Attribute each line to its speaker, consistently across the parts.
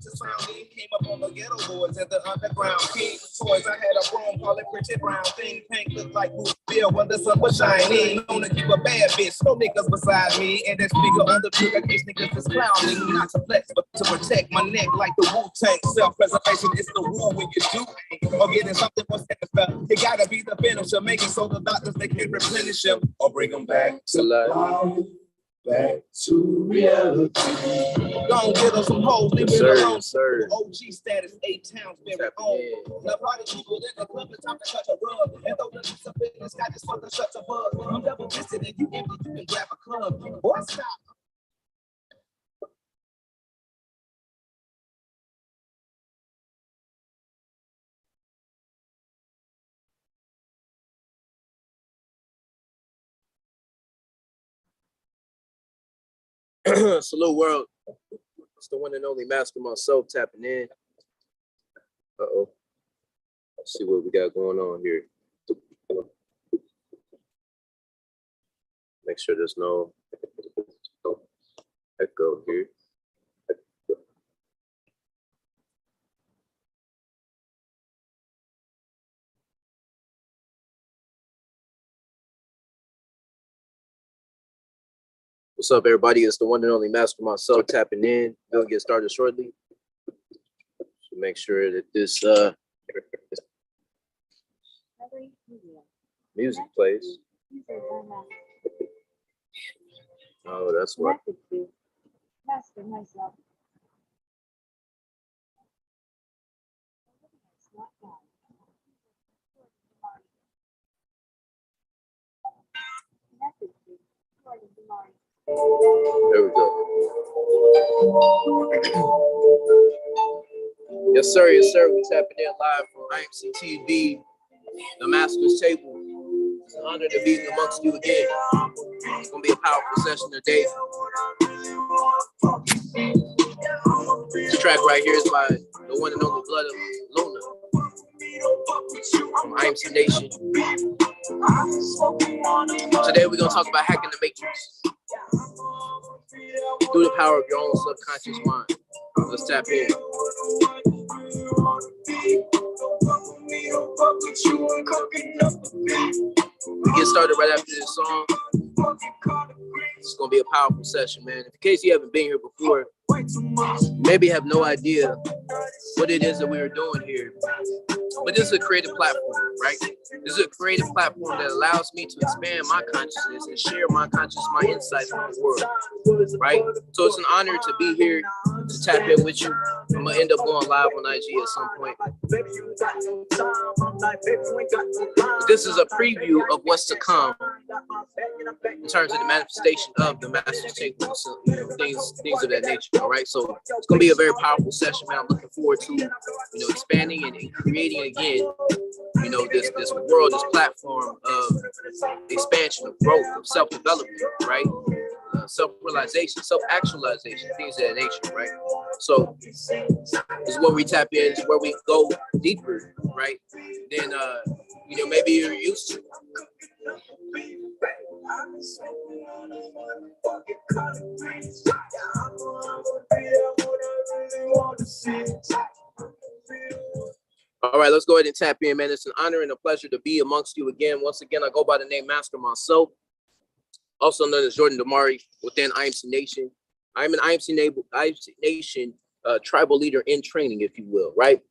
Speaker 1: to sound me. Came up on the ghetto boards at the underground king. Toys, I had a room, call it printed brown thing. Pink looked like blue bill when the sun was shining. Known to keep a bad bitch, no niggas beside me. And that speaker on the trigger case niggas is clowning. Not to flex, but to protect my neck like the Wu-Tang. Self-preservation is the rule when you do. Or getting something for satisfaction. It gotta be the finisher, making so the doctors they can replenish him or bring them back to life. Back to reality. Gonna get us some hoes, leave it alone. Sir. OG status, 8 towns, very own. The party people in the club, it's time to touch a rug. And though the leaves of business, got this fucker shut a bug. I'm double fisted and you empty, you can grab a club. Boy, stop.
Speaker 2: Salute world. It's the one and only Master myself tapping in. Uh-oh. Let's see what we got going on here. Make sure there's no echo here. What's up, everybody? It's the one and only Master myself tapping in. We'll get started shortly. So make sure that this music plays. Oh, that's what.
Speaker 3: Master myself.
Speaker 2: There we go. Yes, sir. Yes, sir. We're tapping in live from IMC TV, the Master's Table. It's an honor to be amongst you again. It's going to be a powerful session today. This track right here is by the one and only Blood of Luna from IMC Nation. Today we're going to talk about hacking the matrix through the power of your own subconscious mind. Let's tap in. We get started right after this song. It's going to be a powerful session, man. In case you haven't been here before, maybe have no idea what it is that we are doing here. But this is a creative platform, right? This is a creative platform that allows me to expand my consciousness and share my consciousness, my insights with the world, right? So it's an honor to be here to tap in with you. I'm gonna end up going live on IG at some point. But this is a preview of what's to come in terms of the manifestation of the Master's Table, things of that nature. All right, so it's gonna be a very powerful session, man. I'm looking forward to expanding and creating again, this world, this platform of expansion, of growth, of self-development, right? Self-realization, self-actualization, things of that nature, right? So this is where we tap in, is where we go deeper, right? Then maybe you're used to. All right, let's go ahead and tap in, man. It's an honor and a pleasure to be amongst you again. Once again, I go by the name Master myself, also known as Jordan Damari within IMC Nation. I'm an IMC Nation tribal leader in training, if you will, right?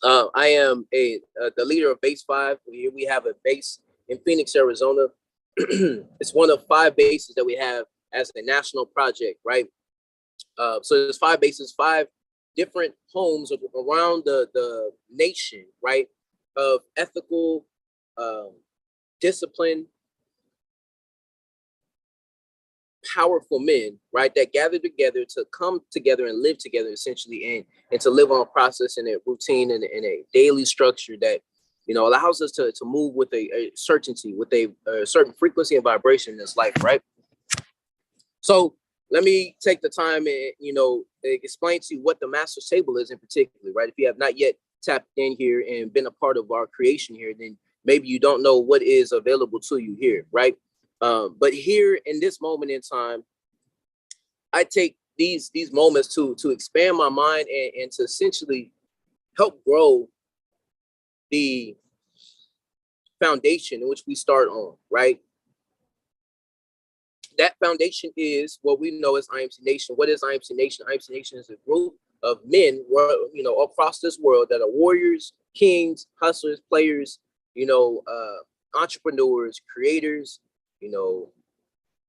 Speaker 2: I am the leader of Base 5. Here we have a base in Phoenix, Arizona. It's one of 5 bases that we have as a national project, right? So there's 5 bases, 5 different homes around the nation, right? Of ethical, discipline, powerful men, right? That gather together to come together and live together, essentially, and to live on a process and a routine and a daily structure that, allows us to move with a certainty, with a certain frequency and vibration in this life, right? So let me take the time and, explain to you what the Master's Table is in particular, right? If you have not yet tapped in here and been a part of our creation here, then maybe you don't know what is available to you here, right? But here in this moment in time, I take these moments to expand my mind and to essentially help grow the foundation in which we start on, right? That foundation is what we know as IMC Nation. What is IMC Nation? IMC Nation is a group of men, you know, across this world that are warriors, kings, hustlers, players, you know, entrepreneurs, creators, you know,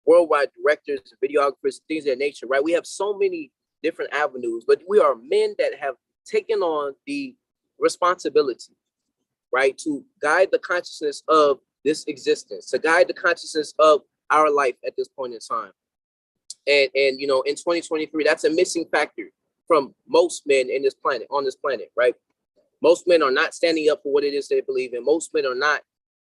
Speaker 2: worldwide directors, videographers, things of that nature, right? We have so many different avenues, but we are men that have taken on the responsibility, right, to guide the consciousness of this existence, to guide the consciousness of our life at this point in time. And you know, in 2023, that's a missing factor from most men in this planet, on this planet, right? Most men are not standing up for what it is they believe in. Most men are not,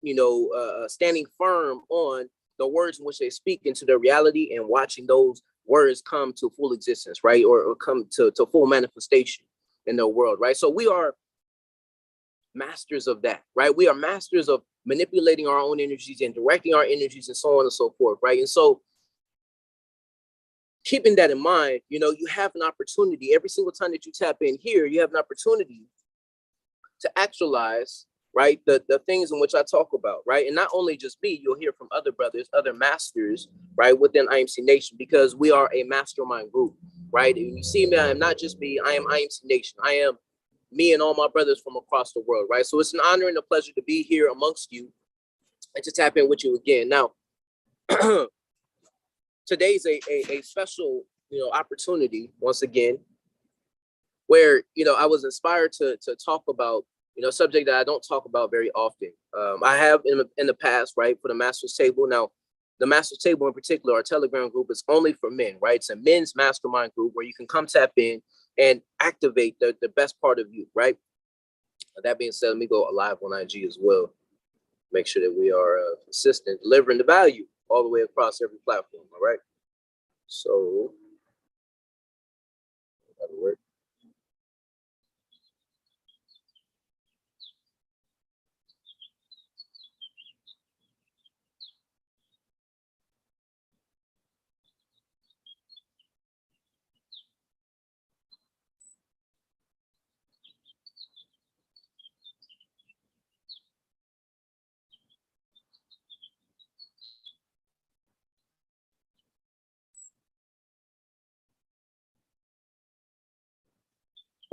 Speaker 2: you know, standing firm on the words in which they speak into their reality and watching those words come to full existence, right? Or come to full manifestation in their world, right? So we are masters of that, right? We are masters of manipulating our own energies and directing our energies and so on and so forth, right? And so keeping that in mind, you know, you have an opportunity every single time that you tap in here, you have an opportunity to actualize, right, the things in which I talk about, right? And not only just me, you'll hear from other brothers, other masters, right, within IMC Nation, because we are a mastermind group, right? And you see me, I am not just me, I am IMC Nation. I am me and all my brothers from across the world, right? So it's an honor and a pleasure to be here amongst you and to tap in with you again. Now, today's a special, you know, opportunity once again, where, you know, I was inspired to talk about, you know, a subject that I don't talk about very often. I have in the past, right, for the Master's Table. Now, the Master's Table in particular, our Telegram group, is only for men, right? It's a men's mastermind group where you can come tap in and activate the best part of you, right? That being said, let me go live on IG as well. Make sure that we are consistent, delivering the value all the way across every platform, all right? So, that'll work.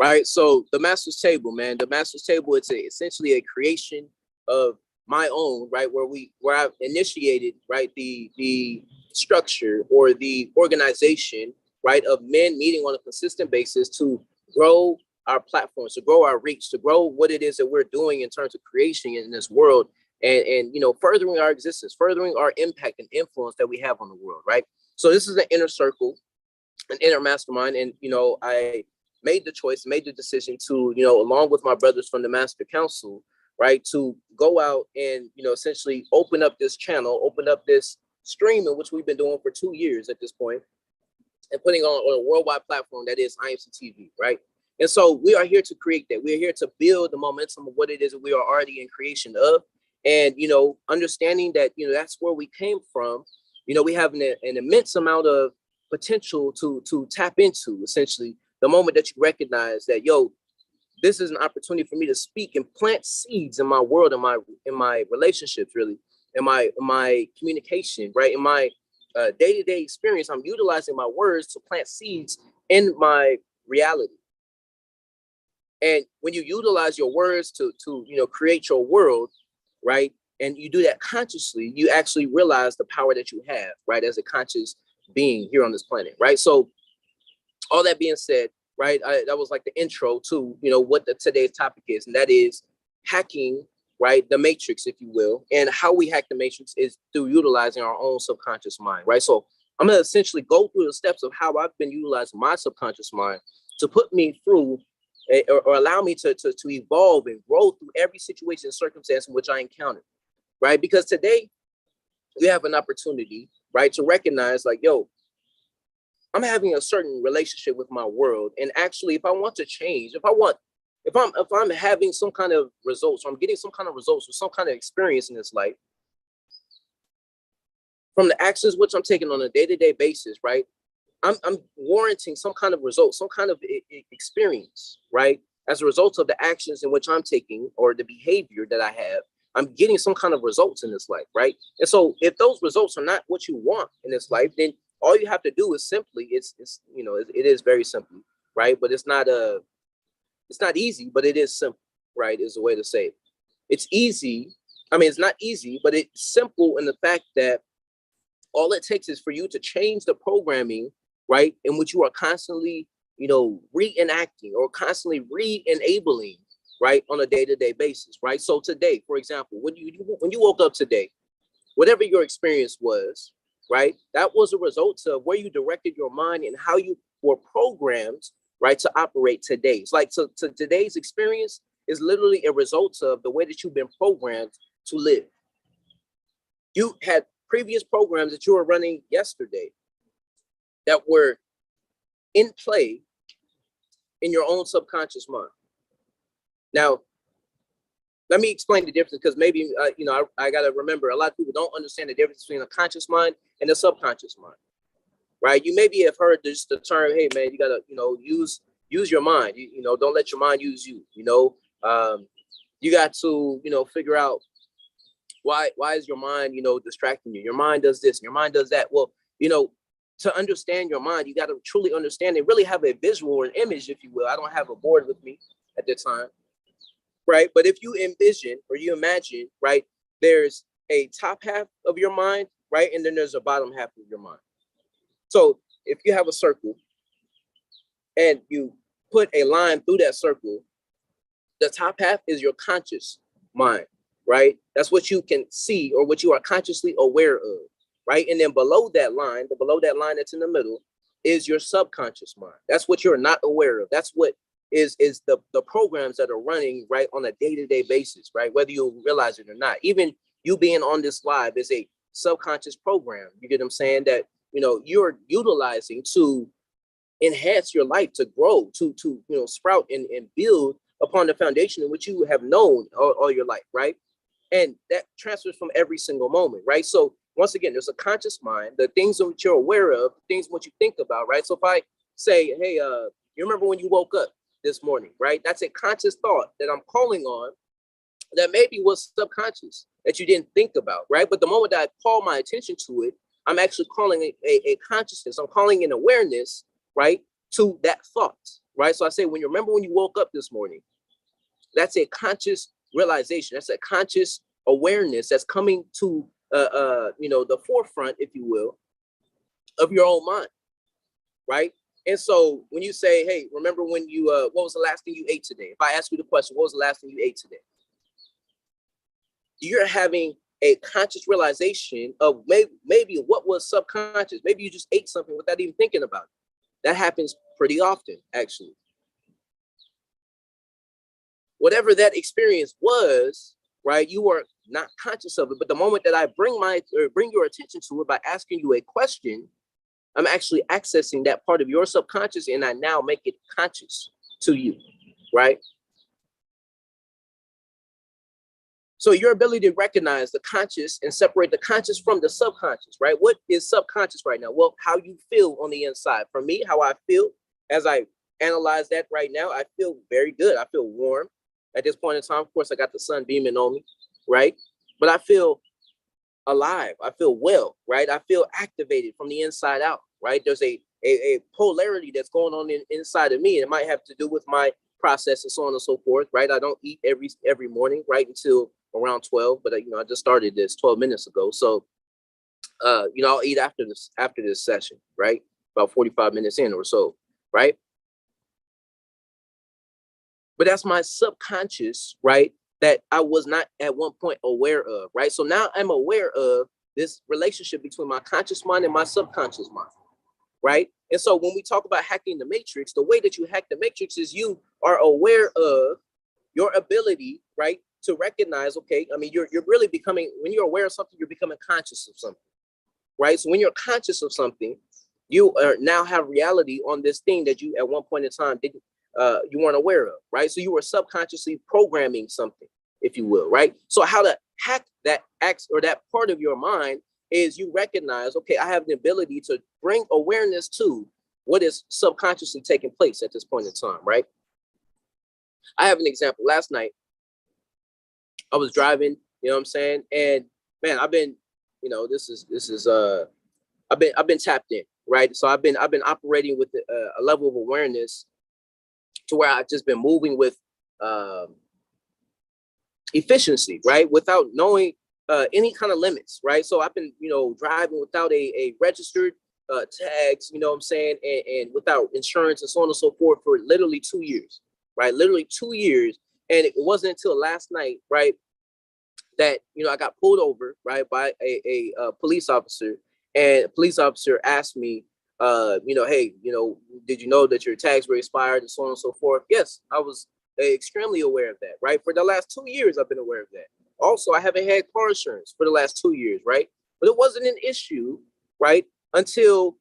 Speaker 2: Right, so the Master's Table, man, the Master's Table, it's essentially a creation of my own, right, where I've initiated, right, the structure or the organization, right, of men meeting on a consistent basis to grow our platforms, to grow our reach, to grow what it is that we're doing in terms of creation in this world, and you know, furthering our existence, furthering our impact and influence that we have on the world, right? So this is an inner circle, an inner mastermind, and you know, I made the decision to, you know, along with my brothers from the Master Council, right, to go out and, you know, essentially open up this channel, open up this stream in which we've been doing for 2 years at this point, and putting on a worldwide platform that is IMC TV, right? And so we are here to create that. We are here to build the momentum of what it is that we are already in creation of. And, you know, understanding that, you know, that's where we came from. You know, we have an immense amount of potential to tap into, essentially, the moment that you recognize that, yo, this is an opportunity for me to speak and plant seeds in my world, in my relationships, really, in my communication, right, in my day-to-day experience. I'm utilizing my words to plant seeds in my reality. And when you utilize your words to you know, create your world, right, and you do that consciously, you actually realize the power that you have, right, as a conscious being here on this planet, right? So all that being said, right, that was like the intro to, you know, what today's topic is, and that is hacking, right, the matrix, if you will. And how we hack the matrix is through utilizing our own subconscious mind, right? So I'm going to essentially go through the steps of how I've been utilizing my subconscious mind to put me through or allow me to evolve and grow through every situation and circumstance in which I encounter, right? Because today we have an opportunity, right, to recognize, like, yo, I'm having a certain relationship with my world. And actually, if I want to change, if I'm having some kind of results, or I'm getting some kind of results or some kind of experience in this life from the actions which I'm taking on a day-to-day basis, right? I'm warranting some kind of result, some kind of experience, right? As a result of the actions in which I'm taking or the behavior that I have, I'm getting some kind of results in this life, right? And so if those results are not what you want in this life, then all you have to do is simply, it is very simple, right? But it's not easy, but it is simple, right? Is a way to say it. It's easy. I mean, it's not easy, but it's simple in the fact that all it takes is for you to change the programming, right, in which you are constantly, reenacting or constantly re-enabling, right, on a day-to-day basis, right? So today, for example, when you woke up today, whatever your experience was, right, that was a result of where you directed your mind and how you were programmed, right, to operate today. It's like so today's experience is literally a result of the way that you've been programmed to live. You had previous programs that you were running yesterday that were in play in your own subconscious mind. Now, let me explain the difference, because maybe, I got to remember, a lot of people don't understand the difference between a conscious mind and a subconscious mind, right? You maybe have heard this, the term, hey, man, you got to, use your mind. Don't let your mind use you, you got to, figure out why is your mind, distracting you? Your mind does this, your mind does that. Well, to understand your mind, you got to truly understand and really have a visual or an image, if you will. I don't have a board with me at the time, right? But if you envision or you imagine, right, there's a top half of your mind, right? And then there's a bottom half of your mind. So if you have a circle and you put a line through that circle, the top half is your conscious mind, right? That's what you can see or what you are consciously aware of, right? And then below that line that's in the middle is your subconscious mind. That's what you're not aware of. That's what is the programs that are running, right, on a day-to-day basis, right? Whether you realize it or not. Even you being on this live is a subconscious program. You get what I'm saying? That, you're utilizing to enhance your life, to grow, to sprout and build upon the foundation in which you have known all your life, right? And that transfers from every single moment, right? So once again, there's a conscious mind, the things that you're aware of, things what you think about, right? So if I say, hey, you remember when you woke up this morning, right? That's a conscious thought that I'm calling on that maybe was subconscious that you didn't think about, right? But the moment that I call my attention to it, I'm actually calling a consciousness. I'm calling an awareness, right, to that thought, right? So I say, when you remember when you woke up this morning, that's a conscious realization. That's a conscious awareness that's coming to, the forefront, if you will, of your own mind, right? And so when you say, hey, remember when you, what was the last thing you ate today? If I ask you the question, what was the last thing you ate today? You're having a conscious realization of maybe what was subconscious. Maybe you just ate something without even thinking about it. That happens pretty often, actually. Whatever that experience was, right, you are not conscious of it. But the moment that I bring your attention to it by asking you a question, I'm actually accessing that part of your subconscious, and I now make it conscious to you, right? So your ability to recognize the conscious and separate the conscious from the subconscious, right? What is subconscious right now? Well, how you feel on the inside. For me, how I feel as I analyze that right now, I feel very good. I feel warm at this point in time. Of course, I got the sun beaming on me, right? But I feel alive. I feel well, right? I feel activated from the inside out, right? There's a polarity that's going on inside of me. And it might have to do with my process and so on and so forth, right? I don't eat every morning, right, until around 12, but I just started this 12 minutes ago. So, I'll eat after this session, right? About 45 minutes in or so, right? But that's my subconscious, right? That I was not at one point aware of, right? So now I'm aware of this relationship between my conscious mind and my subconscious mind, right? And so when we talk about hacking the matrix, the way that you hack the matrix is you are aware of your ability, right, to recognize, okay, I mean, you're really becoming, when you're aware of something, you're becoming conscious of something, right? So when you're conscious of something, you now have reality on this thing that you at one point in time didn't, you weren't aware of, right? So you were subconsciously programming something, if you will, right? So how to hack that act or that part of your mind is you recognize, okay, I have the ability to bring awareness to what is subconsciously taking place at this point in time, right? I have an example. Last night, I was driving, you know what I'm saying? And man, I've been, I've been tapped in, right? So I've been operating with a level of awareness to where I've just been moving with efficiency, right? Without knowing any kind of limits, right? So I've been, driving without a registered tags, you know what I'm saying? And without insurance and so on and so forth for literally 2 years, right? Literally 2 years. And it wasn't until last night, right, that, I got pulled over, right, by a police officer. And a police officer asked me, hey, did you know that your tags were expired and so on and so forth? Yes, I was extremely aware of that, right? For the last 2 years, I've been aware of that. Also, I haven't had car insurance for the last 2 years, right? But it wasn't an issue, right, until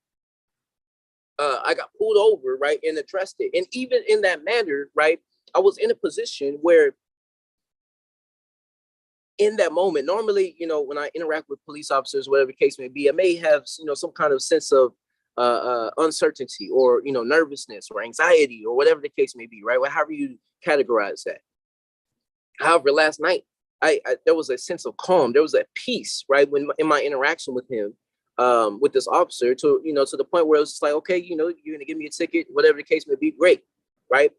Speaker 2: I got pulled over, right, and addressed it. And even in that manner, right, I was in a position where in that moment, normally, when I interact with police officers, whatever the case may be, I may have, some kind of sense of uncertainty or, nervousness or anxiety or whatever the case may be, right? However you categorize that. However, last night, I there was a sense of calm. There was a peace, right, when in my interaction with him, with this officer, to to the point where it was just like, okay, you're gonna give me a ticket, whatever the case may be, great, right?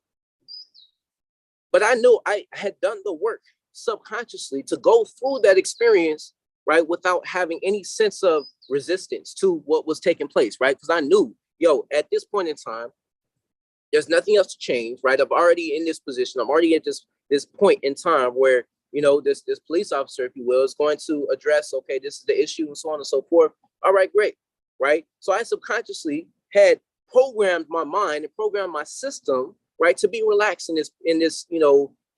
Speaker 2: But I knew I had done the work subconsciously to go through that experience, right, without having any sense of resistance to what was taking place, right? Because I knew, at this point in time, there's nothing else to change, right? I'm already in this position. I'm already at this point in time where, this police officer, if you will, is going to address, okay, this is the issue and so on and so forth. All right, great, right? So I subconsciously had programmed my mind and programmed my system, right, to be relaxed in this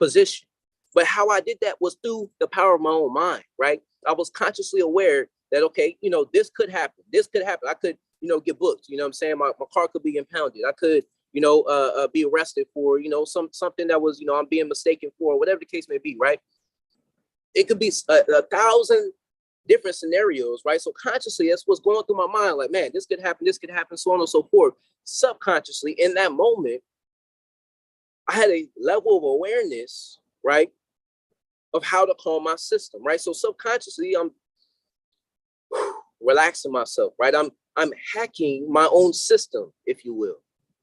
Speaker 2: position. But how I did that was through the power of my own mind, right? I was consciously aware that, okay, this could happen. This could happen. I could, get booked. You know what I'm saying? My car could be impounded. I could, be arrested for, something that was, I'm being mistaken for, whatever the case may be, right? It could be a thousand different scenarios, right? So consciously, that's what's going through my mind. Like, man, this could happen, so on and so forth. Subconsciously, in that moment, I had a level of awareness, right, of how to calm my system, right? So subconsciously, I'm relaxing myself, right? I'm hacking my own system, if you will,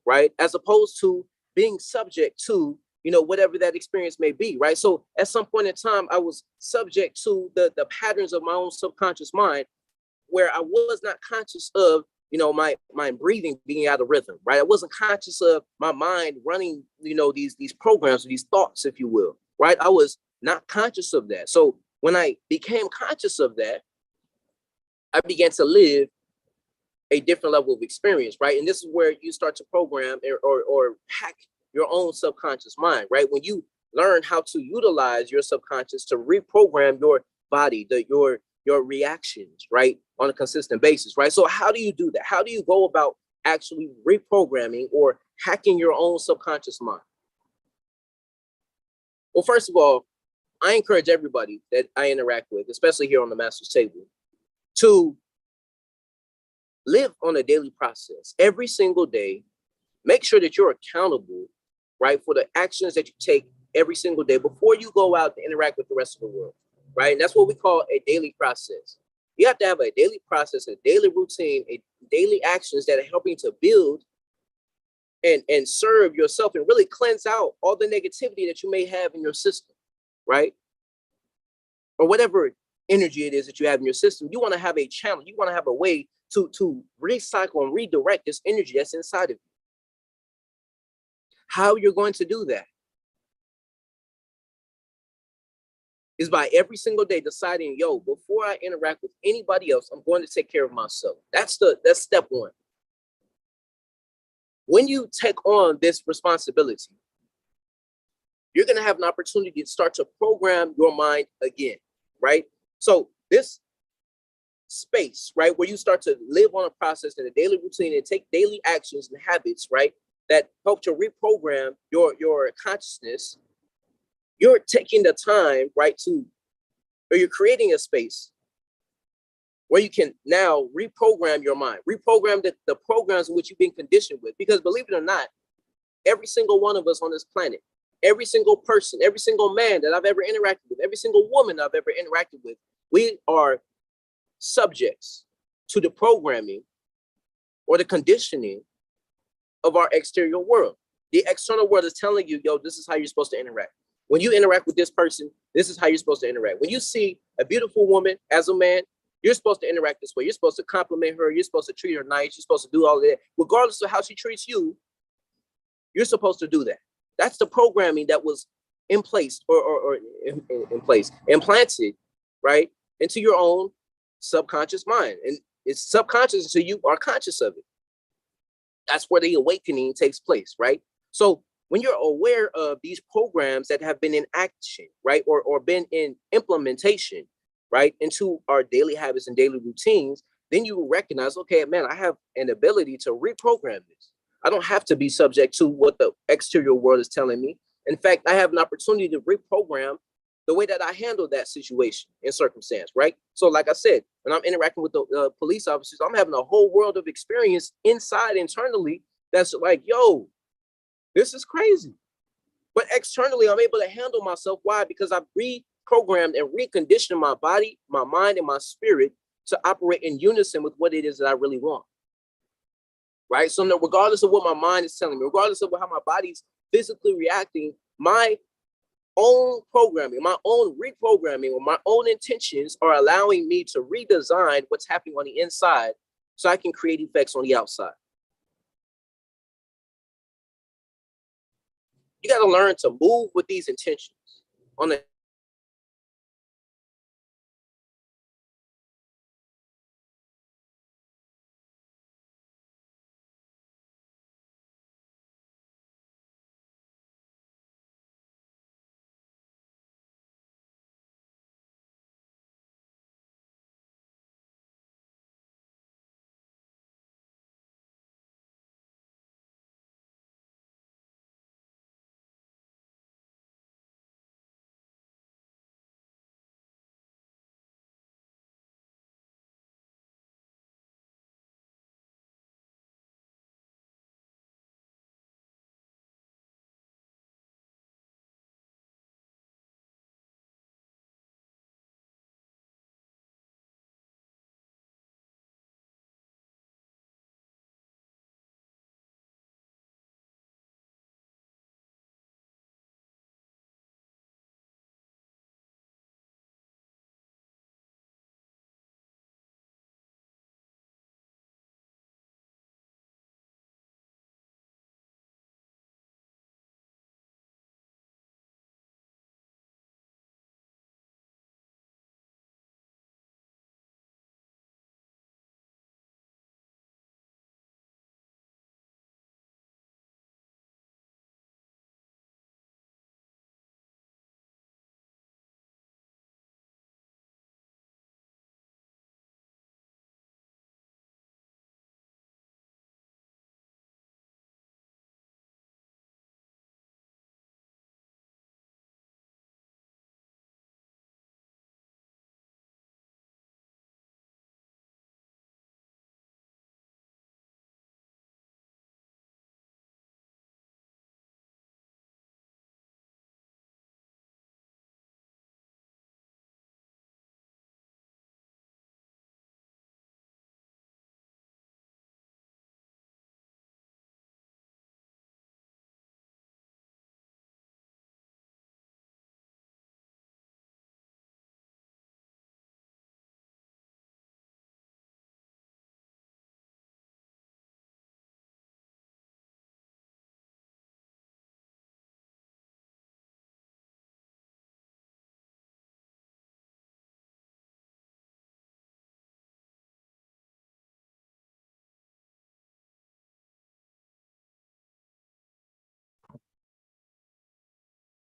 Speaker 2: right? As opposed to being subject to, whatever that experience may be, right? So at some point in time, I was subject to the patterns of my own subconscious mind, where I was not conscious of, my breathing being out of rhythm, right? I wasn't conscious of my mind running, these programs, these thoughts, if you will, right? I was not conscious of that. So when I became conscious of that, I began to live a different level of experience, right? And this is where you start to program or hack your own subconscious mind, right? When you learn how to utilize your subconscious to reprogram your body, your reactions, right, on a consistent basis, right? So how do you do that? How do you go about actually reprogramming or hacking your own subconscious mind? Well, first of all, I encourage everybody that I interact with, especially here on the Master's Table, to live on a daily process. Every single day, make sure that you're accountable, right, for the actions that you take every single day before you go out to interact with the rest of the world, right? And that's what we call a daily process. You have to have a daily process, a daily routine, a daily actions that are helping to build and serve yourself and really cleanse out all the negativity that you may have in your system, right? Or whatever energy it is that you have in your system. You want to have a channel. You want to have a way to recycle and redirect this energy that's inside of you. How you're going to do that is by every single day deciding, before I interact with anybody else, I'm going to take care of myself. That's step one. When you take on this responsibility, you're going to have an opportunity to start to program your mind again, right? So this space, right, where you start to live on a process in a daily routine and take daily actions and habits, right, that help to reprogram your consciousness, you're taking the time, right, or you're creating a space where you can now reprogram your mind, reprogram the programs in which you've been conditioned with. Because believe it or not, every single one of us on this planet, every single person, every single man that I've ever interacted with, every single woman I've ever interacted with, we are subjects to the programming or the conditioning of our exterior world. The external world is telling you, yo, this is how you're supposed to interact. When you interact with this person, this is how you're supposed to interact. When you see a beautiful woman as a man, you're supposed to interact this way. You're supposed to compliment her. You're supposed to treat her nice. You're supposed to do all of that. Regardless of how she treats you, you're supposed to do that. That's the programming that was in place or implanted, right, into your own subconscious mind. And it's subconscious until you are conscious of it. That's where the awakening takes place, right? So when you're aware of these programs that have been in action, right, or been in implementation, right, into our daily habits and daily routines, then you recognize, okay, man, I have an ability to reprogram this. I don't have to be subject to what the exterior world is telling me. In fact, I have an opportunity to reprogram the way that I handle that situation and circumstance, right? So like I said, when I'm interacting with the police officers, I'm having a whole world of experience inside internally that's like, yo, this is crazy. But externally, I'm able to handle myself. Why? Because I've reprogrammed and reconditioned my body, my mind, and my spirit to operate in unison with what it is that I really want. Right? So regardless of what my mind is telling me, regardless of how my body's physically reacting, my own programming, my own reprogramming, or my own intentions are allowing me to redesign what's happening on the inside so I can create effects on the outside. You got to learn to move with these intentions on the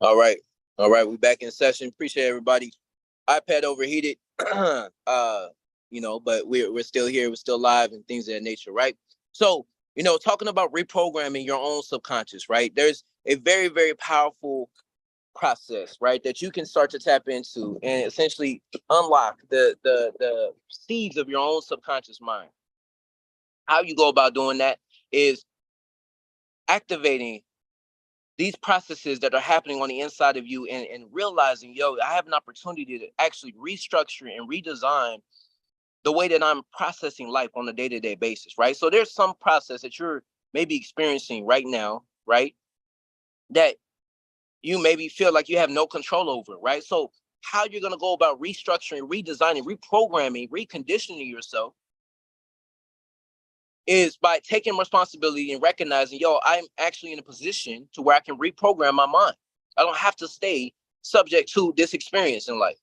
Speaker 2: All right. All right. We're back in session. Appreciate everybody. iPad overheated. But we're still here. We're still live and things of that nature, right? So, talking about reprogramming your own subconscious, right? There's a very, very powerful process, right, that you can start to tap into and essentially unlock the seeds of your own subconscious mind. How you go about doing that is activating these processes that are happening on the inside of you and realizing, yo, I have an opportunity to actually restructure and redesign the way that I'm processing life on a day-to-day basis, right? So there's some process that you're maybe experiencing right now, right, that you maybe feel like you have no control over, right? So how you're going to go about restructuring, redesigning, reprogramming, reconditioning yourself is by taking responsibility and recognizing, yo, I'm actually in a position to where I can reprogram my mind. I don't have to stay subject to this experience in life.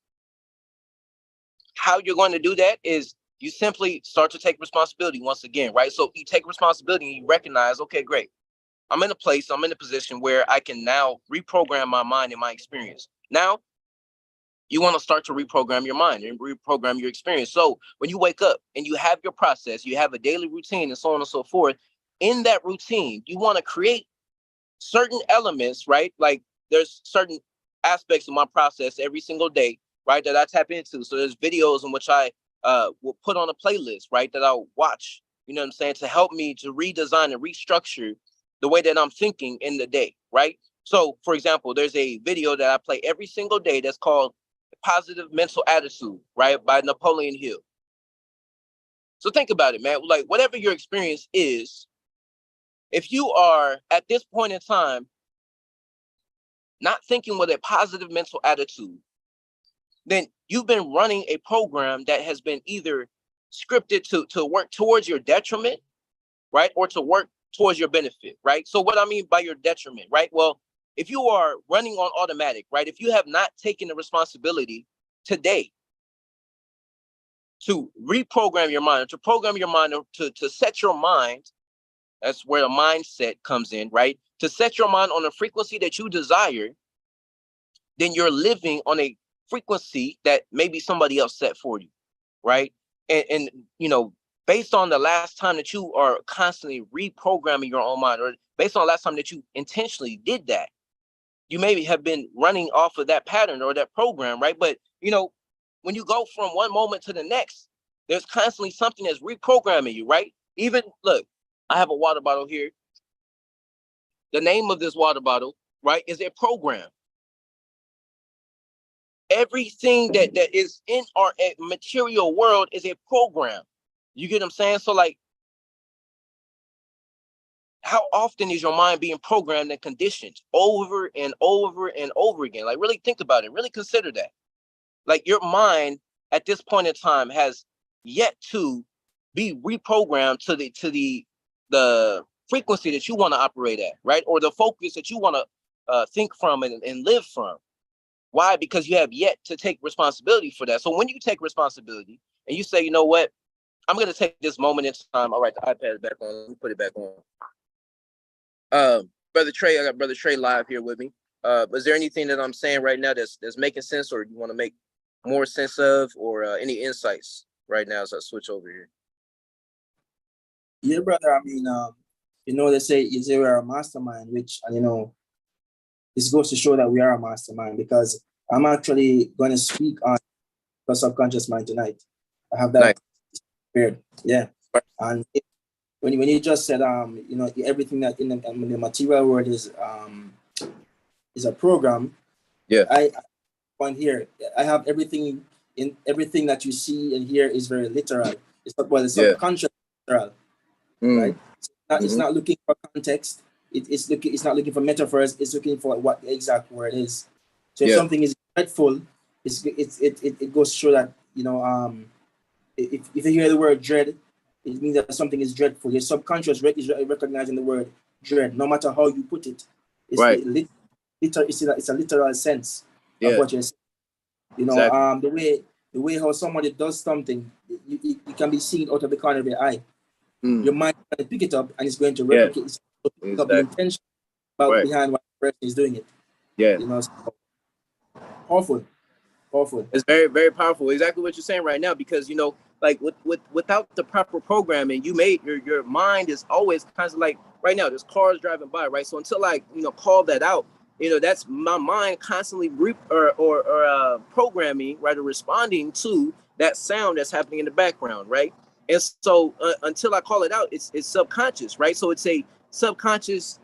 Speaker 2: How you're going to do that is you simply start to take responsibility once again, right? So you take responsibility and you recognize, okay, great. I'm in a position where I can now reprogram my mind and my experience. Now, you want to start to reprogram your mind and reprogram your experience. So when you wake up and you have your process, you have a daily routine and so on and so forth, in that routine, you want to create certain elements, right? Like there's certain aspects of my process every single day, right, that I tap into. So there's videos in which I will put on a playlist, right, that I'll watch, you know what I'm saying, to help me to redesign and restructure the way that I'm thinking in the day, right? So, for example, there's a video that I play every single day that's called Positive Mental Attitude, right, by Napoleon Hill. So think about it, man. Like whatever your experience is, if you are at this point in time not thinking with a positive mental attitude, then you've been running a program that has been either scripted to work towards your detriment, right, or to work towards your benefit, right? So what I mean by your detriment, right? Well, if you are running on automatic, right, if you have not taken the responsibility today to reprogram your mind, to program your mind, to set your mind, that's where the mindset comes in, right? To set your mind on a frequency that you desire, then you're living on a frequency that maybe somebody else set for you, right? And you know, based on the last time that you are constantly reprogramming your own mind, or based on the last time that you intentionally did that, you maybe have been running off of that pattern or that program, right? But you know, when you go from one moment to the next, there's constantly something that's reprogramming you, right? Even look, I have a water bottle here. The name of this water bottle, right, is a program. Everything that is in our material world is a program. You get what I'm saying? So like, how often is your mind being programmed and conditioned over and over and over again? Like really think about it. Really consider that. Like your mind at this point in time has yet to be reprogrammed to the frequency that you want to operate at, right? Or the focus that you want to think from and live from. Why? Because you have yet to take responsibility for that. So when you take responsibility and you say, you know what, I'm going to take this moment in time. All right, the iPad is back on. Let me put it back on. Brother Trey, I got Brother Trey live here with me. Is there anything that I'm saying right now that's making sense, or you want to make more sense of, or any insights right now as I switch over here?
Speaker 4: Yeah, brother. I mean, you know, they say we are a mastermind, which, and you know, this goes to show that we are a mastermind, because I'm actually going to speak on the subconscious mind tonight. I have that prepared. Yeah. And when you just said, you know, everything that in the material world is a program.
Speaker 2: Yeah.
Speaker 4: I on here, I have everything that you see and hear is very literal. It's not, well, it's subconscious literal, right? It's not looking for context. It's not looking for metaphors. It's looking for what the exact word is. So if something is dreadful, it goes to show that, you know, if you hear the word dread, it means that something is dreadful. Your subconscious is recognizing the word dread, no matter how you put it. It's
Speaker 2: right.
Speaker 4: It's a literal sense of what you're saying. You know, exactly. the way how somebody does something, it can be seen out of the corner of your eye. Your mind can pick it up and it's going to replicate. It's pick up the intention behind what the person is doing it.
Speaker 2: Yeah.
Speaker 4: You know, so powerful.
Speaker 2: It's very, very powerful. Exactly what you're saying right now, because you know, like without the proper programming, you made your mind is always kind of like right now. There's cars driving by, right? So until I call that out, that's my mind constantly programming, right, or responding to that sound that's happening in the background, right? And so until I call it out, it's subconscious, right? So it's a subconscious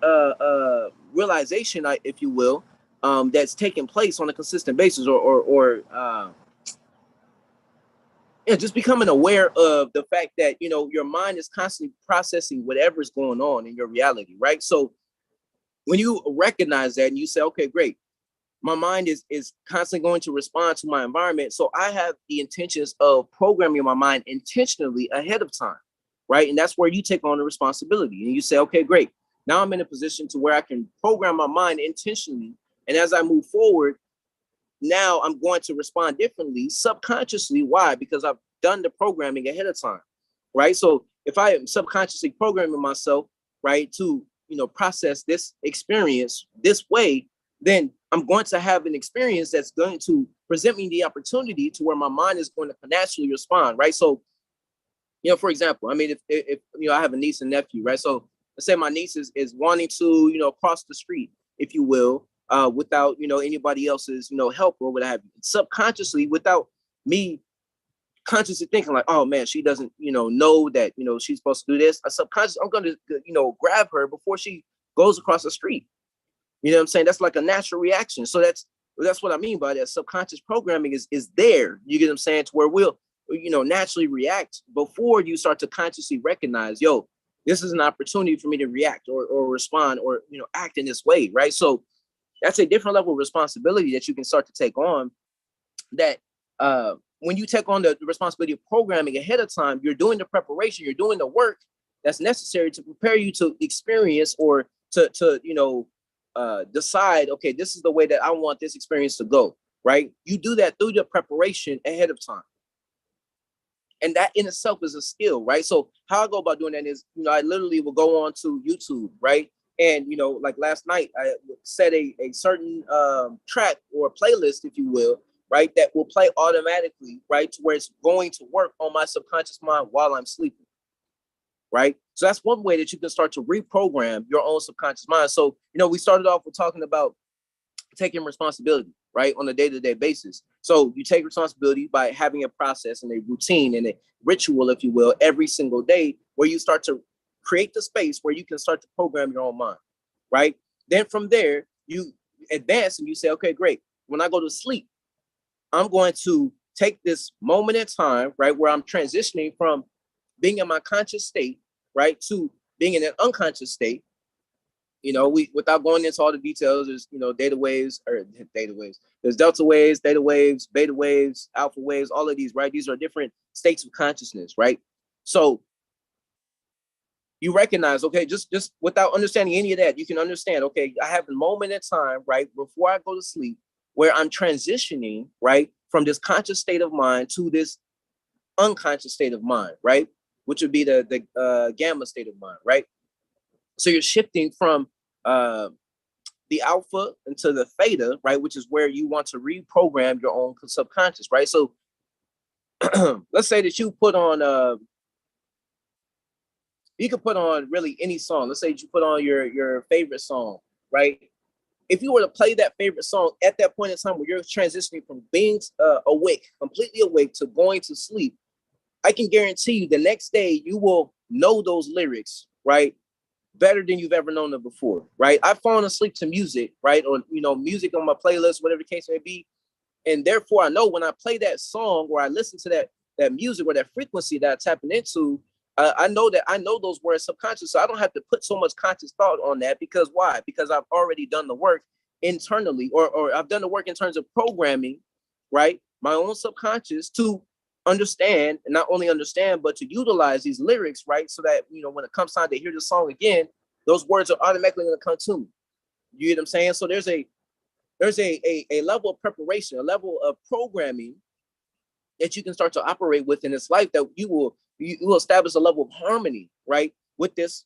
Speaker 2: realization, if you will, that's taking place on a consistent basis, or just becoming aware of the fact that your mind is constantly processing whatever's going on in your reality, right? So when you recognize that and you say, okay, great, my mind is constantly going to respond to my environment. So I have the intentions of programming my mind intentionally ahead of time, right? And that's where you take on the responsibility and you say, okay, great. Now I'm in a position to where I can program my mind intentionally. And as I move forward, now I'm going to respond differently subconsciously. Why? Because I've done the programming ahead of time, right? So if I am subconsciously programming myself, right, to, process this experience this way, then I'm going to have an experience that's going to present me the opportunity to where my mind is going to naturally respond, right? So, for example, I mean, if I have a niece and nephew, right? So let's say my niece is wanting to, cross the street, if you will, without, anybody else's, help or what have you. Subconsciously, without me consciously thinking like, oh man, she doesn't, know that, she's supposed to do this. I'm going to, grab her before she goes across the street. You know what I'm saying? That's like a natural reaction. So that's what I mean by that. Subconscious programming is there. You get what I'm saying? To where we'll, naturally react before you start to consciously recognize, yo, this is an opportunity for me to react or respond or, act in this way, right? So that's a different level of responsibility that you can start to take on, that when you take on the responsibility of programming ahead of time, you're doing the preparation, you're doing the work that's necessary to prepare you to experience or to decide, okay, this is the way that I want this experience to go, right? You do that through the preparation ahead of time. And that in itself is a skill, right? So how I go about doing that is, I literally will go on to YouTube, right? And, like last night, I set a certain track or playlist, if you will, right? That will play automatically, right? To where it's going to work on my subconscious mind while I'm sleeping, right? So that's one way that you can start to reprogram your own subconscious mind. So, we started off with talking about taking responsibility, right, on a day-to-day basis. So you take responsibility by having a process and a routine and a ritual, if you will, every single day, where you start to create the space where you can start to program your own mind, right? Then from there, you advance and you say, okay, great. When I go to sleep, I'm going to take this moment in time, right, where I'm transitioning from being in my conscious state, right, to being in an unconscious state. Without going into all the details, there's, there's delta waves, theta waves, beta waves, alpha waves, all of these, right? These are different states of consciousness, right? So you recognize, okay, just without understanding any of that, you can understand, okay, I have a moment in time, right, before I go to sleep, where I'm transitioning, right, from this conscious state of mind to this unconscious state of mind, right? Which would be the gamma state of mind, right? So you're shifting from the alpha into the theta, right? Which is where you want to reprogram your own subconscious, right? So let's say that you put on, you could put on really any song. Let's say that you put on your favorite song, right? If you were to play that favorite song at that point in time where you're transitioning from being awake, completely awake, to going to sleep, I can guarantee you the next day you will know those lyrics, right, better than you've ever known them before, right? I've fallen asleep to music, right? Or, music on my playlist, whatever the case may be. And therefore, I know when I play that song or I listen to that music or that frequency that I'm tapping into, I know those words subconscious. So I don't have to put so much conscious thought on that. Because why? Because I've already done the work internally, or I've done the work in terms of programming, right, my own subconscious to understand, and not only understand, but to utilize these lyrics, right? So that, when it comes time to hear the song again, those words are automatically going to come to me. You get what I'm saying? So there's a level of preparation, a level of programming that you can start to operate with in this life, that you will establish a level of harmony, right, with this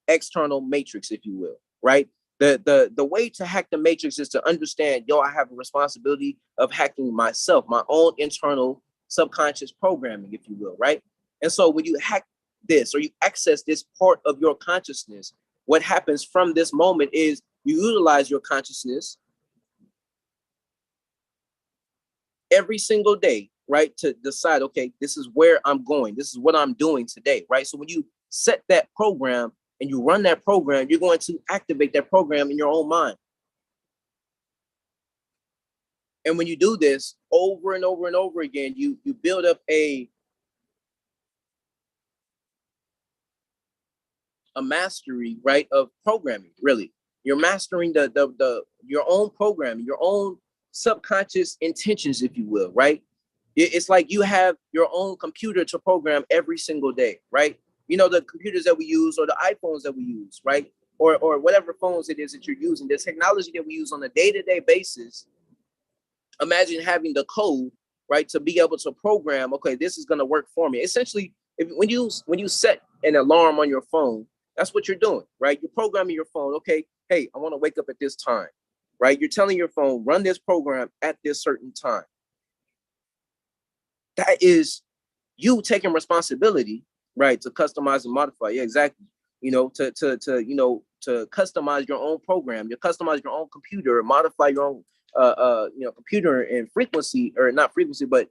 Speaker 2: external matrix, if you will, right? The way to hack the matrix is to understand, I have a responsibility of hacking myself, my own internal subconscious programming, if you will, right? And so when you hack this or you access this part of your consciousness, what happens from this moment is You utilize your consciousness every single day, right? To decide, okay, this is where I'm going. This is what I'm doing today, right? So when you set that program and you run that program, you're going to activate that program in your own mind. And when you do this over and over and over again, you build up a mastery, right, of programming. Really, you're mastering your own programming, your own subconscious intentions, if you will, right? It's like you have your own computer to program every single day, right? You know, the computers that we use, or the iPhones that we use, right? Or whatever phones it is that you're using, the technology that we use on a day-to-day basis. Imagine having the code, right, to be able to program, okay, this is going to work for me. Essentially, when you set an alarm on your phone, that's what you're doing, right? You're programming your phone. Okay, hey, I want to wake up at this time, right? You're telling your phone, run this program at this certain time. That is you taking responsibility, right, to customize and modify. Yeah, exactly. You know, to customize your own program, you customize your own computer, modify your own computer and frequency, or not frequency, but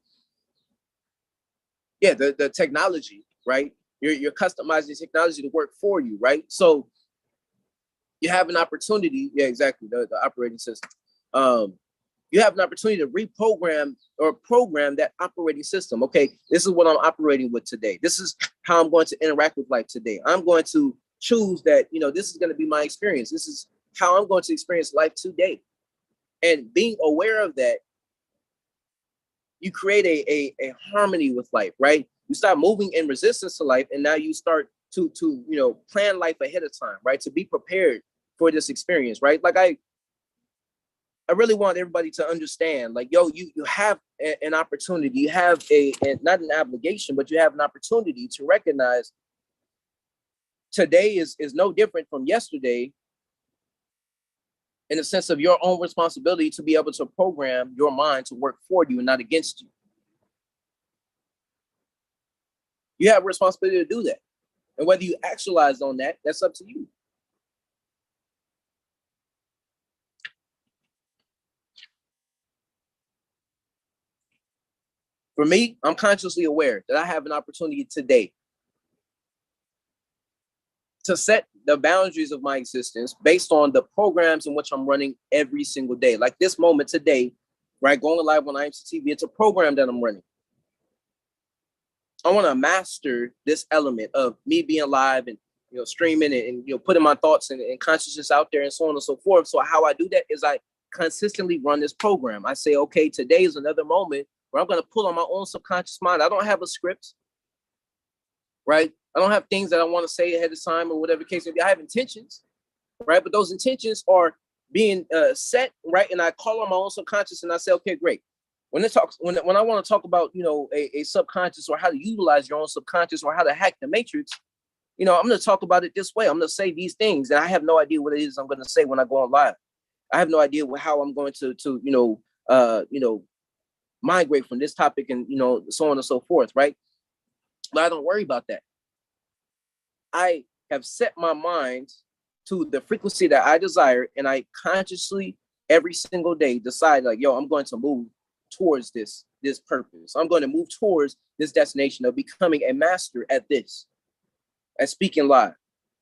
Speaker 2: yeah, the technology, right? You're customizing technology to work for you, right? So you have an opportunity. Yeah, exactly. The operating system. You have an opportunity to reprogram or program that operating system. Okay, this is what I'm operating with today. This is how I'm going to interact with life today. I'm going to choose that, this is going to be my experience. This is how I'm going to experience life today. And being aware of that, you create a harmony with life, right? You start moving in resistance to life, and now you start to plan life ahead of time, right? To be prepared for this experience, right? Like I really want everybody to understand, like, yo, you have an opportunity, you have a not an obligation, but you have an opportunity to recognize today is no different from yesterday, in the sense of your own responsibility to be able to program your mind to work for you and not against you. You have a responsibility to do that. And whether you actualize on that, that's up to you. For me, I'm consciously aware that I have an opportunity today to set the boundaries of my existence based on the programs in which I'm running every single day. Like this moment today, right? Going live on IMC TV, it's a program that I'm running. I want to master this element of me being live and streaming and putting my thoughts and consciousness out there and so on and so forth. So how I do that is I consistently run this program. I say, okay, today is another moment where I'm going to pull on my own subconscious mind. I don't have a script, right? I don't have things that I want to say ahead of time or whatever case may be. I have intentions, right? But those intentions are being set, right? And I call on my own subconscious and I say, okay, great. When I want to talk about, a subconscious, or how to utilize your own subconscious, or how to hack the matrix, I'm going to talk about it this way. I'm going to say these things, and I have no idea what it is I'm going to say when I go on live. I have no idea how I'm going to migrate from this topic and, so on and so forth, right? But I don't worry about that. I have set my mind to the frequency that I desire, and I consciously every single day decide, like, yo, I'm going to move towards this purpose. I'm going to move towards this destination of becoming a master at this, at speaking live.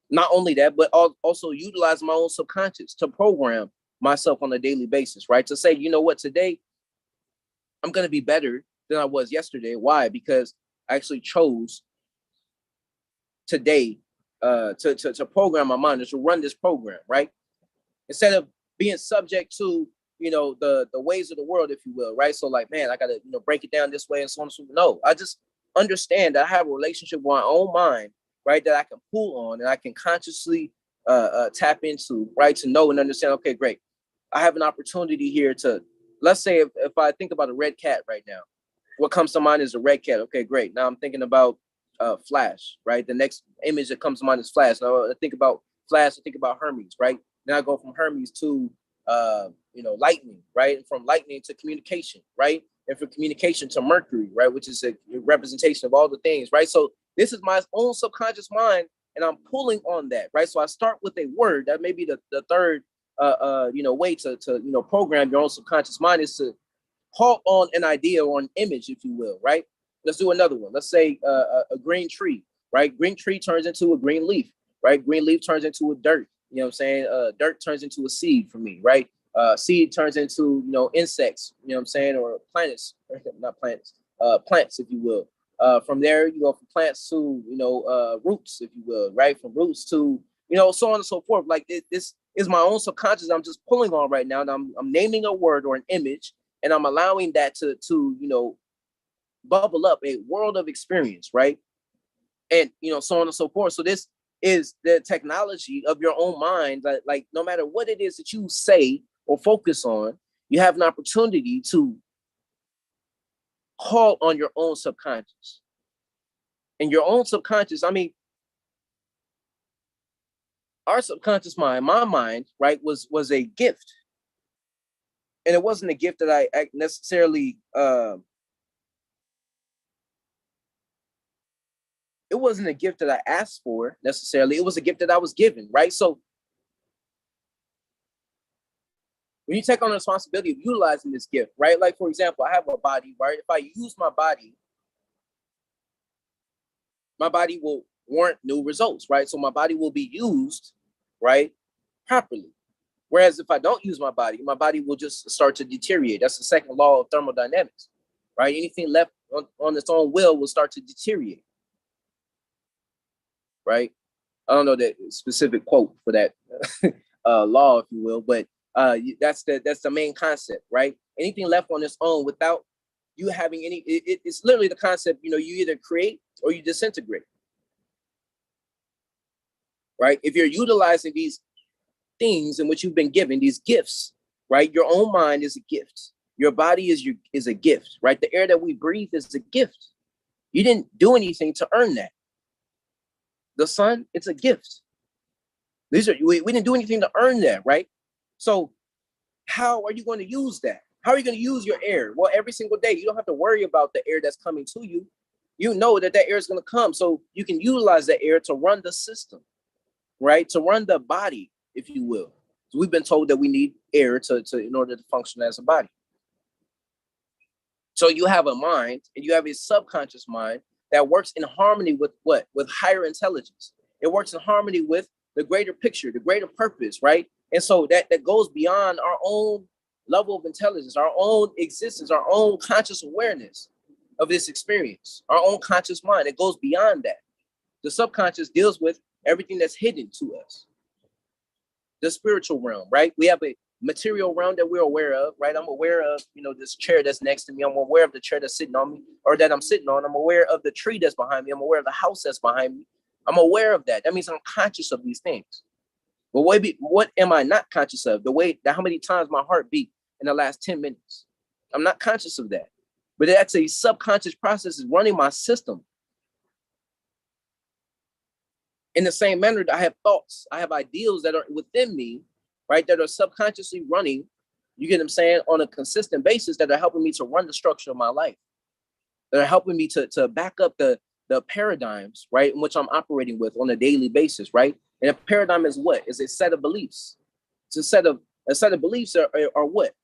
Speaker 2: Not only that, but also utilize my own subconscious to program myself on a daily basis, right? To say, you know what, today I'm going to be better than I was yesterday. Why? Because I actually chose today to program my mind, to run this program, right? Instead of being subject to the ways of the world, if you will, right? So like, man, I gotta break it down this way and so on and so forth. No, I just understand that I have a relationship with my own mind, right, that I can pull on and I can consciously tap into, right, to know and understand, okay, great, I have an opportunity here to, let's say if I think about a red cat right now, what comes to mind is a red cat. Okay, great. Now I'm thinking about Flash, right? The next image that comes to mind is Flash. Now I think about Flash, I think about Hermes, right? Then I go from Hermes to lightning, right? And from lightning to communication, right? And from communication to Mercury, right? Which is a representation of all the things, right? So this is my own subconscious mind, and I'm pulling on that, right? So I start with a word that may be the third way to program your own subconscious mind is to halt on an idea or an image, if you will, right? Let's do another one. Let's say a green tree, right? Green tree turns into a green leaf, right? Green leaf turns into a dirt. You know what I'm saying? Dirt turns into a seed for me, right? Seed turns into, insects, you know what I'm saying? Or planets, not planets, plants, if you will. From there, you go from plants to, roots, if you will, right? From roots to, so on and so forth. Like this is my own subconscious I'm just pulling on right now. And I'm naming a word or an image, and I'm allowing that to bubble up a world of experience, right? And, so on and so forth. So this is the technology of your own mind. Like no matter what it is that you say or focus on, you have an opportunity to call on your own subconscious. And your own subconscious, I mean, our subconscious mind, my mind, right, was a gift. And it wasn't a gift that I necessarily, it wasn't a gift that I asked for necessarily. It was a gift that I was given, right? So when you take on the responsibility of utilizing this gift, right? Like, for example, I have a body, right? If I use my body will warrant new results, right? So my body will be used, right, properly. Whereas if I don't use my body will just start to deteriorate. That's the second law of thermodynamics, right? Anything left on its own will start to deteriorate, right? I don't know that specific quote for that law, if you will, but that's the main concept, right? Anything left on its own without you having any, it's literally the concept, you either create or you disintegrate, right? If you're utilizing these things in which you've been given, these gifts, right? Your own mind is a gift. Your body is a gift, right? The air that we breathe is a gift. You didn't do anything to earn that. The sun, it's a gift. We didn't do anything to earn that, right? So how are you going to use that? How are you going to use your air? Well, every single day, you don't have to worry about the air that's coming to you. You know that air is going to come, so you can utilize that air to run the system, right? To run the body, if you will. So we've been told that we need air in order to function as a body. So you have a mind, and you have a subconscious mind that works in harmony with what? With higher intelligence. It works in harmony with the greater picture, the greater purpose, right? And so that goes beyond our own level of intelligence, our own existence, our own conscious awareness of this experience, our own conscious mind. It goes beyond that. The subconscious deals with everything that's hidden to us. The spiritual realm, right? We have a material realm that we're aware of, right? I'm aware of, this chair that's next to me. I'm aware of the chair that's sitting on me or that I'm sitting on. I'm aware of the tree that's behind me. I'm aware of the house that's behind me. I'm aware of that. That means I'm conscious of these things. But what am I not conscious of? How many times my heart beat in the last 10 minutes? I'm not conscious of that. But that's a subconscious process is running my system. In the same manner that I have thoughts, I have ideals that are within me, right, that are subconsciously running, you get what I'm saying, on a consistent basis that are helping me to run the structure of my life, that are helping me to back up the paradigms, right, in which I'm operating with on a daily basis, right? And a paradigm is what? Is a set of beliefs. It's a set of beliefs are what?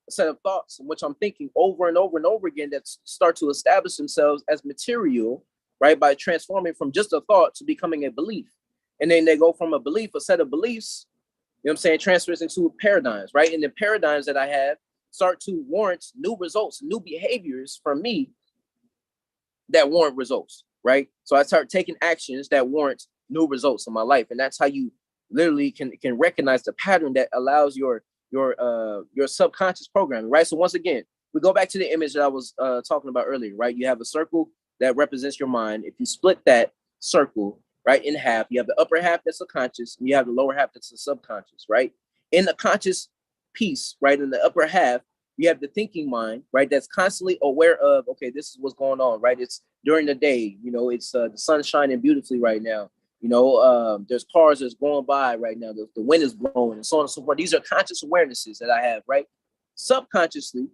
Speaker 2: A set of thoughts in which I'm thinking over and over and over again that start to establish themselves as material, right, by transforming from just a thought to becoming a belief. And then they go from a set of beliefs, transfers into paradigms, right? And the paradigms that I have start to warrant new results, new behaviors from me that warrant results, right? So I start taking actions that warrant new results in my life. And that's how you literally can recognize the pattern that allows your subconscious programming, right? So once again, we go back to the image that I was talking about earlier, right? You have a circle that represents your mind. If you split that circle, right, in half, you have the upper half that's the conscious, and you have the lower half that's the subconscious, right? In the conscious piece, right, in the upper half, you have the thinking mind, right, that's constantly aware of, okay, this is what's going on, right? It's during the day, it's the sun's shining beautifully right now. There's cars that's going by right now. The wind is blowing and so on and so forth. These are conscious awarenesses that I have, right? Subconsciously,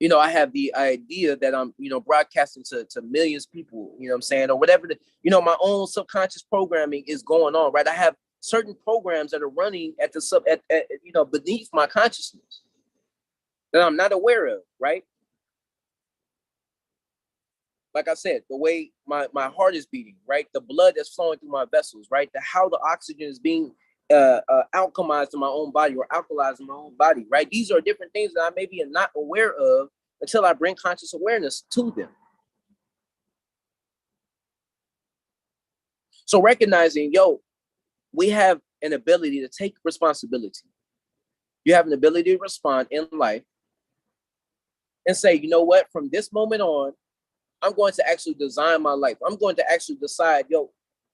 Speaker 2: I have the idea that I'm, broadcasting to millions of people, or whatever my own subconscious programming is going on, right? I have certain programs that are running at the beneath my consciousness that I'm not aware of, right? Like I said, the way my heart is beating, right? The blood that's flowing through my vessels, right? How the oxygen is being alchemized in my own body or alkalized in my own body, right? These are different things that I maybe am not aware of until I bring conscious awareness to them. So recognizing, we have an ability to take responsibility. You have an ability to respond in life and say, you know what, from this moment on, I'm going to actually design my life. I'm going to actually decide,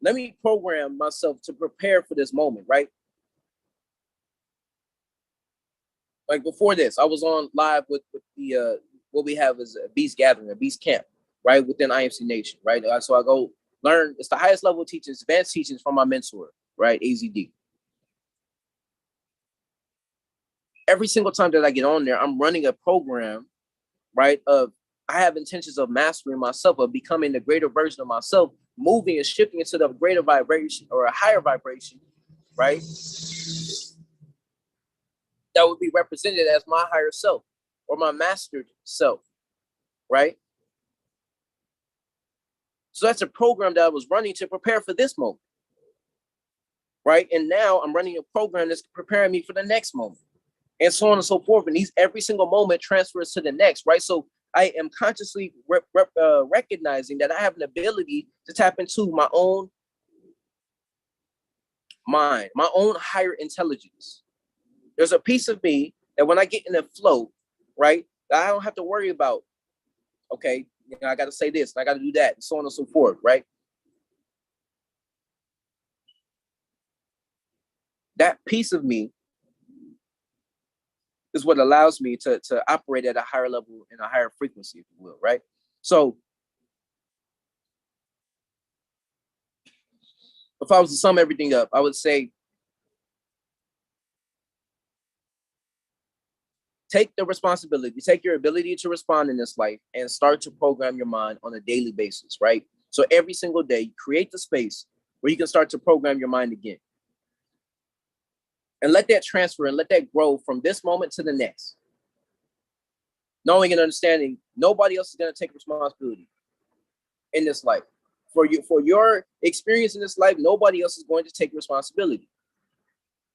Speaker 2: let me program myself to prepare for this moment, right? Like before this, I was on live with the what we have is a Beast Gathering, a Beast Camp, right, within IMC Nation, right? So I go learn. It's the highest level teachings, advanced teachings from my mentor, right, AZD. Every single time that I get on there, I'm running a program, right, of I have intentions of mastering myself, of becoming the greater version of myself, moving and shifting into the greater vibration or a higher vibration, right? That would be represented as my higher self or my mastered self, right? So that's a program that I was running to prepare for this moment, right? And now I'm running a program that's preparing me for the next moment, and so on and so forth. And every single moment transfers to the next, right? So I am consciously recognizing that I have an ability to tap into my own mind, my own higher intelligence. There's a piece of me that when I get in the flow, right, that I don't have to worry about, okay, I got to say this, I got to do that, and so on and so forth, right? That piece of me is what allows me to operate at a higher level and a higher frequency, if you will, right? So if I was to sum everything up, I would say, take the responsibility, take your ability to respond in this life and start to program your mind on a daily basis, right? So every single day, create the space where you can start to program your mind again. And let that transfer and let that grow from this moment to the next. Knowing and understanding nobody else is going to take responsibility in this life. For your experience in this life, nobody else is going to take responsibility.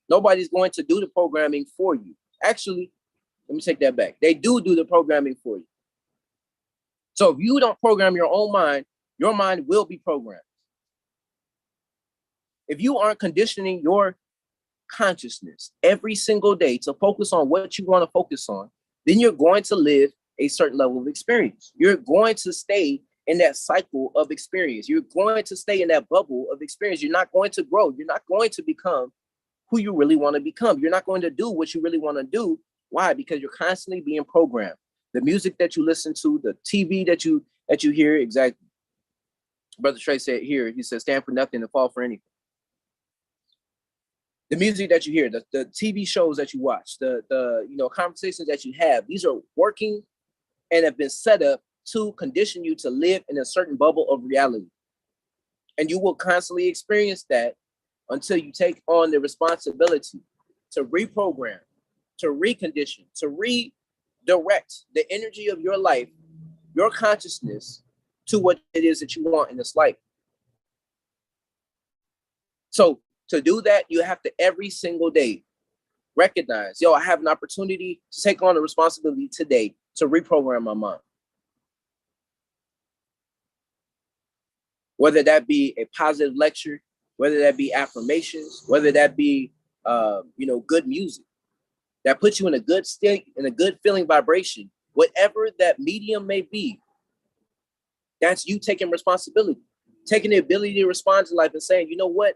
Speaker 2: Nobody's going to do the programming for you. Actually, let me take that back. They do the programming for you. So if you don't program your own mind, your mind will be programmed. If you aren't conditioning your consciousness every single day to focus on what you want to focus on, then you're going to live a certain level of experience. You're going to stay in that cycle of experience. You're going to stay in that bubble of experience. You're not going to grow. You're not going to become who you really want to become. You're not going to do what you really want to do. Why? Because you're constantly being programmed. The music that you listen to, the TV that you hear, exactly. Brother Trey said here, he said, stand for nothing and fall for anything. The music that you hear, the TV shows that you watch, the conversations that you have, these are working and have been set up to condition you to live in a certain bubble of reality. And you will constantly experience that until you take on the responsibility to reprogram, to recondition, to redirect the energy of your life, your consciousness, to what it is that you want in this life. So to do that, you have to every single day recognize, I have an opportunity to take on the responsibility today to reprogram my mind. Whether that be a positive lecture, whether that be affirmations, whether that be, good music that puts you in a good state, in a good feeling vibration, whatever that medium may be, that's you taking responsibility, taking the ability to respond to life and saying, you know what?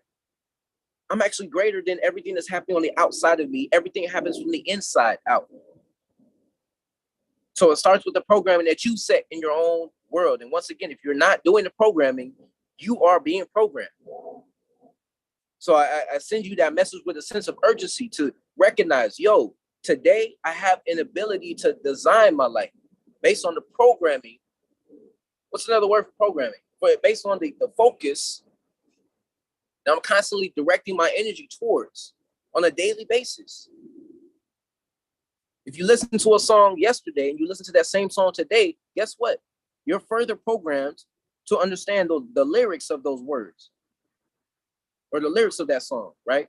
Speaker 2: I'm actually greater than everything that's happening on the outside of me. Everything happens from the inside out. So it starts with the programming that you set in your own world. And once again, if you're not doing the programming, you are being programmed. So I send you that message with a sense of urgency to recognize, today I have an ability to design my life based on the programming. What's another word for programming? But based on the focus that I'm constantly directing my energy towards on a daily basis. If you listen to a song yesterday and you listen to that same song today, guess what? You're further programmed to understand the lyrics of those words or the lyrics of that song, right?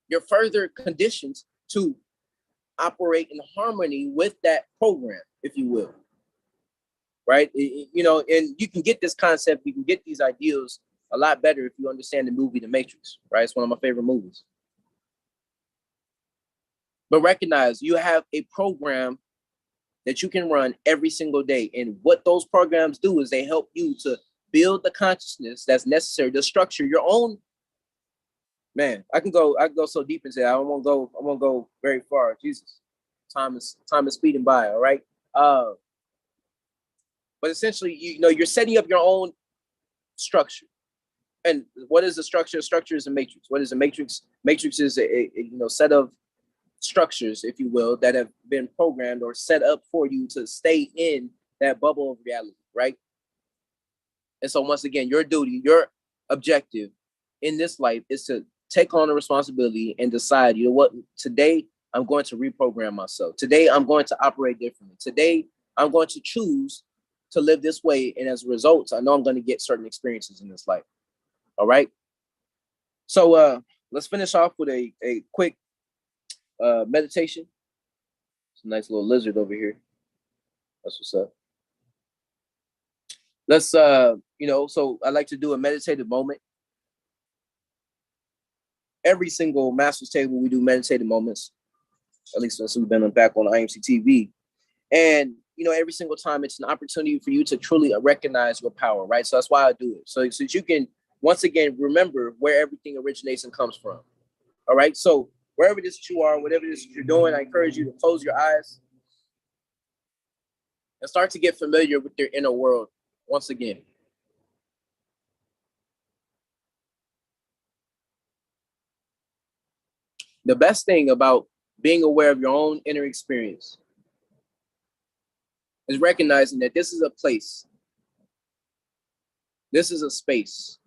Speaker 2: You're further conditioned to operate in harmony with that program, if you will, right? You know, and you can get this concept, you can get these ideals a lot better if you understand the movie The Matrix, right? It's one of my favorite movies. But recognize you have a program that you can run every single day. And what those programs do is they help you to build the consciousness that's necessary to structure your own. Man, I can go so deep into that. I won't go very far. Jesus. Time is speeding by, all right? But essentially, you know, you're setting up your own structure. And what is the structure? Structure is a matrix. What is a matrix? Matrix is a set of structures, if you will, that have been programmed or set up for you to stay in that bubble of reality, right? And so once again, your duty, your objective in this life is to take on the responsibility and decide, you know what, today I'm going to reprogram myself. Today I'm going to operate differently. Today I'm going to choose to live this way. And as a result, I know I'm going to get certain experiences in this life. All right. So let's finish off with a quick meditation. It's a nice little lizard over here. That's what's up. Let's so I like to do a meditative moment. Every single master's table we do meditative moments, at least since we've been back on IMC TV. And every single time it's an opportunity for you to truly recognize your power, right? So that's why I do it. So that you can once again remember where everything originates and comes from. All right. So wherever it is that you are, whatever it is that you're doing, I encourage you to close your eyes and start to get familiar with your inner world once again. The best thing about being aware of your own inner experience is recognizing that this is a place, this is a space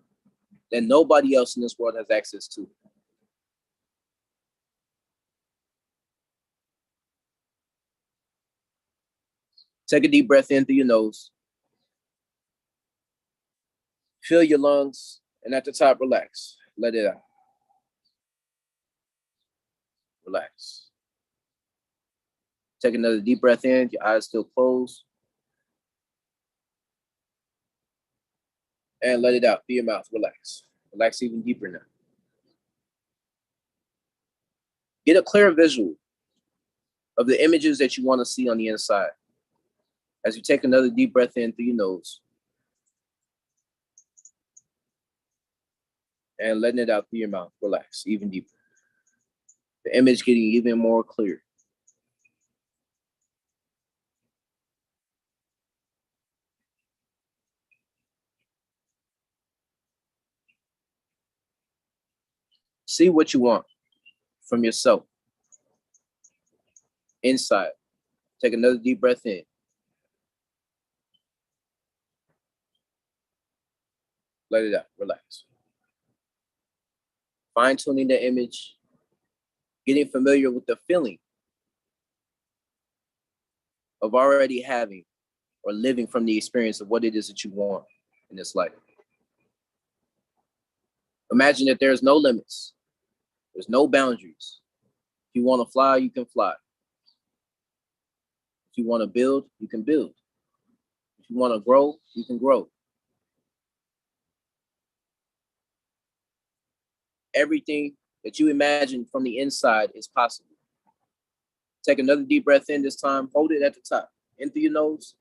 Speaker 2: that nobody else in this world has access to. Take a deep breath in through your nose. Fill your lungs, and at the top, relax. Let it out. Relax. Take another deep breath in, your eyes still closed. And let it out through your mouth. Relax. Relax even deeper now. Get a clear visual of the images that you want to see on the inside. As you take another deep breath in through your nose. And letting it out through your mouth. Relax even deeper. The image getting even more clear. See what you want from yourself inside. Take another deep breath in. Let it out. Relax. Fine-tuning the image. Getting familiar with the feeling of already having or living from the experience of what it is that you want in this life. Imagine that there's no limits. There's no boundaries. If you want to fly, you can fly. If you want to build, you can build. If you want to grow, you can grow. Everything that you imagine from the inside is possible. Take another deep breath in this time. Hold it at the top. In through your nose.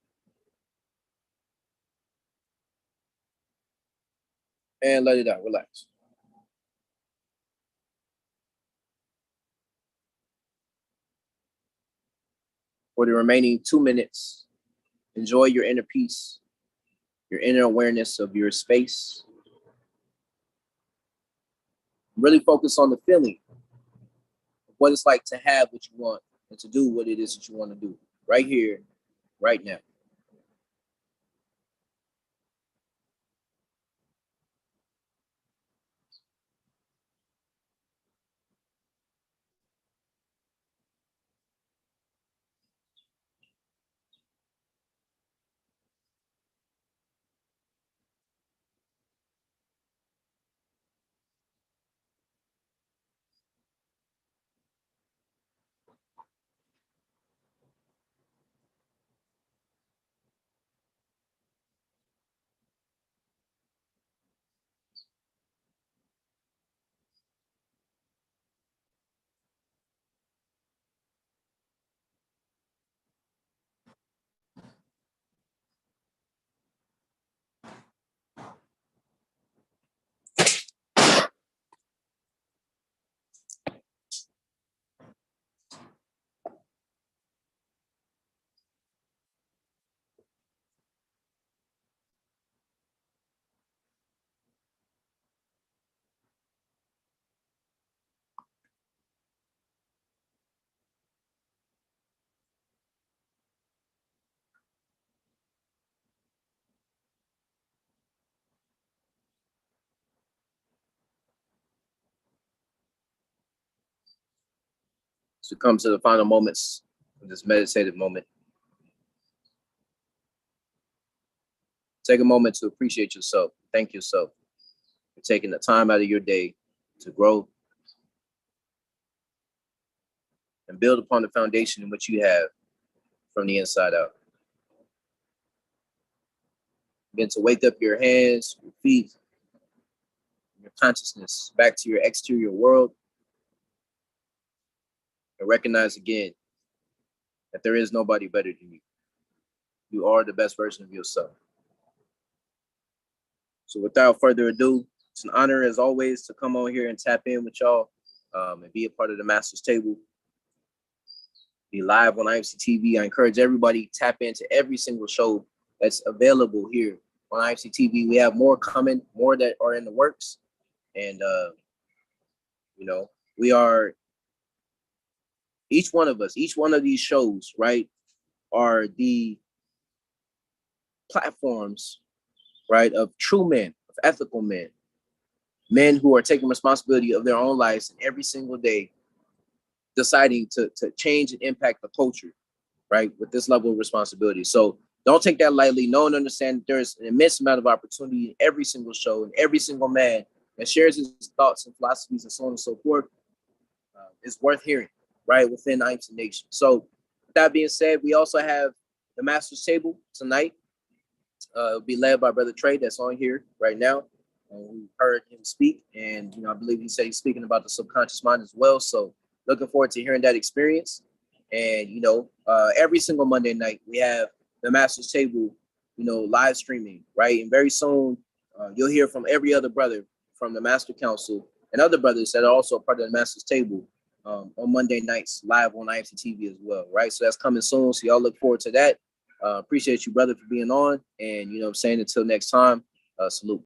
Speaker 2: And let it out. Relax. For the remaining 2 minutes, enjoy your inner peace, your inner awareness of your space. Really focus on the feeling of what it's like to have what you want and to do what it is that you want to do right here, right now. to come to the final moments of this meditative moment. Take a moment to appreciate yourself. Thank yourself for taking the time out of your day to grow and build upon the foundation in which you have from the inside out. Begin to wake up your hands, your feet, your consciousness back to your exterior world, and recognize again that there is nobody better than you. You are the best version of yourself. So without further ado, it's an honor as always to come on here and tap in with y'all and be a part of the Master's Table. Be live on IMC TV. I encourage everybody to tap into every single show that's available here on IMC TV. We have more coming, more that are in the works. And, you know, we are, each one of us, each one of these shows, right, are the platforms, right, of true men, of ethical men, men who are taking responsibility of their own lives and every single day deciding to change and impact the culture, right, with this level of responsibility. So don't take that lightly. Know and understand that there's an immense amount of opportunity in every single show and every single man that shares his thoughts and philosophies and so on and so forth is worth hearing, right, within IMC Nation. So with that being said, we also have the Master's Table tonight. It'll be led by Brother Trey that's on here right now. We heard him speak, and I believe he said he's speaking about the subconscious mind as well. So looking forward to hearing that experience. And every single Monday night we have the Master's Table, live streaming, right? And very soon you'll hear from every other brother from the Master Council and other brothers that are also a part of the Master's Table on Monday nights live on IMC TV as well, right? So that's coming soon. So y'all look forward to that. Appreciate you, brother, for being on. And, until next time, salute.